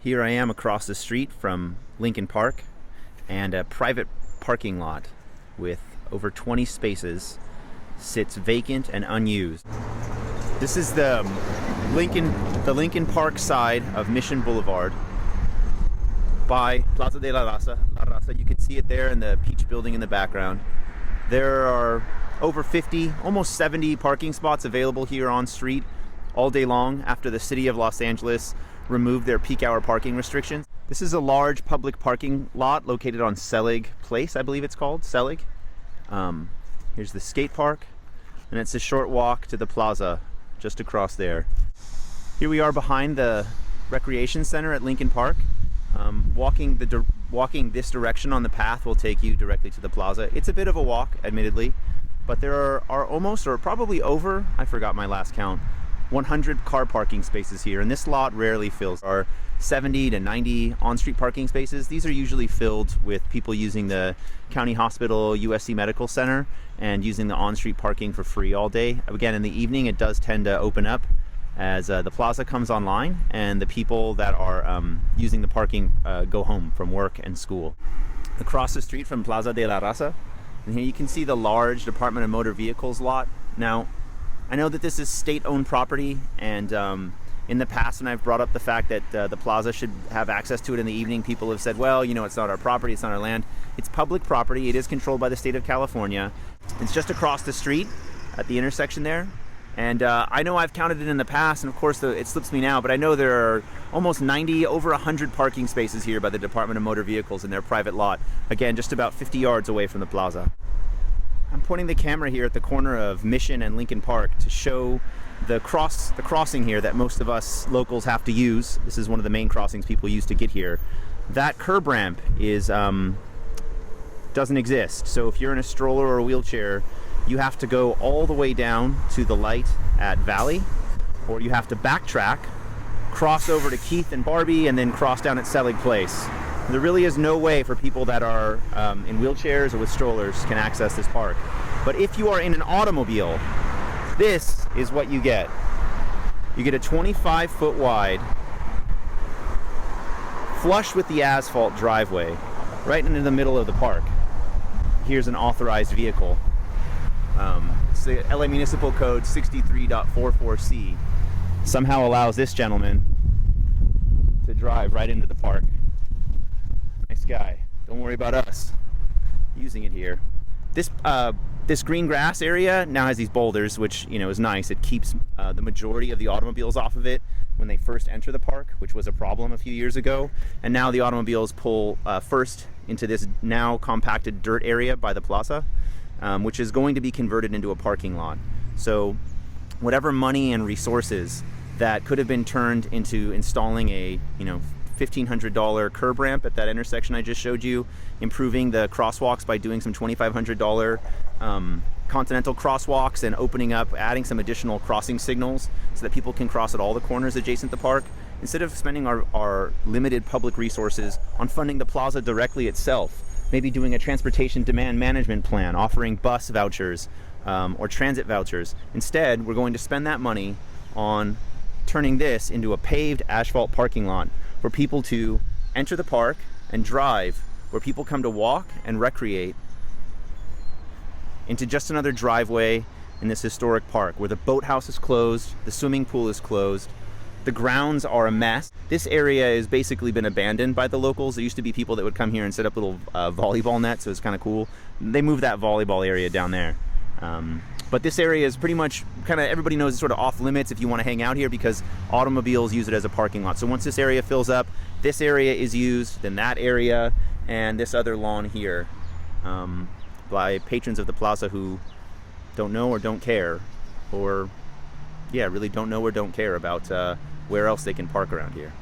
Here I am across the street from Lincoln Park, and a private parking lot with over 20 spaces sits vacant and unused. This is the Lincoln Park side of Mission Boulevard by Plaza de la Raza. You can see it there in the peach building in the background. There are over 50, almost 70 parking spots available here on street all day long after the city of Los Angeles removed their peak hour parking restrictions. This is a large public parking lot located on Selig Place, I believe it's called, Selig. Here's the skate park, and it's a short walk to the plaza just across there. Here we are behind the recreation center at Lincoln Park. Walking this direction on the path will take you directly to the plaza. It's a bit of a walk, admittedly, but there are almost, or probably over, I forgot my last count, 100 car parking spaces here, and this lot rarely fills. There are 70 to 90 on-street parking spaces. These are usually filled with people using the county hospital, USC Medical Center, and using the on-street parking for free all day. Again, in the evening, it does tend to open up as the plaza comes online and the people that are using the parking go home from work and school. Across the street from Plaza de la Raza, and here you can see the large Department of Motor Vehicles lot. Now, I know that this is state-owned property, and in the past when I've brought up the fact that the plaza should have access to it in the evening, people have said, well, you know, it's not our property, it's not our land. It's public property. It is controlled by the state of California. It's just across the street at the intersection there. And I know I've counted it in the past, and of course it slips me now, but I know there are almost 90, over 100 parking spaces here by the Department of Motor Vehicles in their private lot. Again, just about 50 yards away from the plaza. I'm pointing the camera here at the corner of Mission and Lincoln Park to show the crossing here that most of us locals have to use. This is one of the main crossings people use to get here. That curb ramp is doesn't exist. So if you're in a stroller or a wheelchair, you have to go all the way down to the light at Valley, or you have to backtrack, cross over to Keith and Barbie, and then cross down at Selig Place. There really is no way for people that are in wheelchairs or with strollers can access this park. But if you are in an automobile, this is what you get. You get a 25-foot wide, flush with the asphalt driveway, right into the middle of the park. Here's an authorized vehicle. It's the LA Municipal Code 63.44C. Somehow allows this gentleman to drive right into the park. Nice guy. Don't worry about us using it here. This green grass area now has these boulders, which, you know, is nice. It keeps the majority of the automobiles off of it when they first enter the park, which was a problem a few years ago. And now the automobiles pull first into this now compacted dirt area by the plaza, which is going to be converted into a parking lot. So whatever money and resources that could have been turned into installing a, you know, $1,500 curb ramp at that intersection I just showed you, improving the crosswalks by doing some $2,500 continental crosswalks and opening up, adding some additional crossing signals so that people can cross at all the corners adjacent to the park. Instead of spending our limited public resources on funding the plaza directly itself, maybe doing a transportation demand management plan, offering bus vouchers or transit vouchers. Instead, we're going to spend that money on turning this into a paved asphalt parking lot for people to enter the park and drive, where people come to walk and recreate, into just another driveway in this historic park where the boathouse is closed, the swimming pool is closed, the grounds are a mess. This area has basically been abandoned by the locals. There used to be people that would come here and set up little volleyball nets, so it's kind of cool. They moved that volleyball area down there. But this area is pretty much kind of, everybody knows it's sort of off limits if you want to hang out here because automobiles use it as a parking lot. So once this area fills up, this area is used, then that area, and this other lawn here by patrons of the plaza who don't know or don't care, or yeah, really don't know or don't care about where else they can park around here.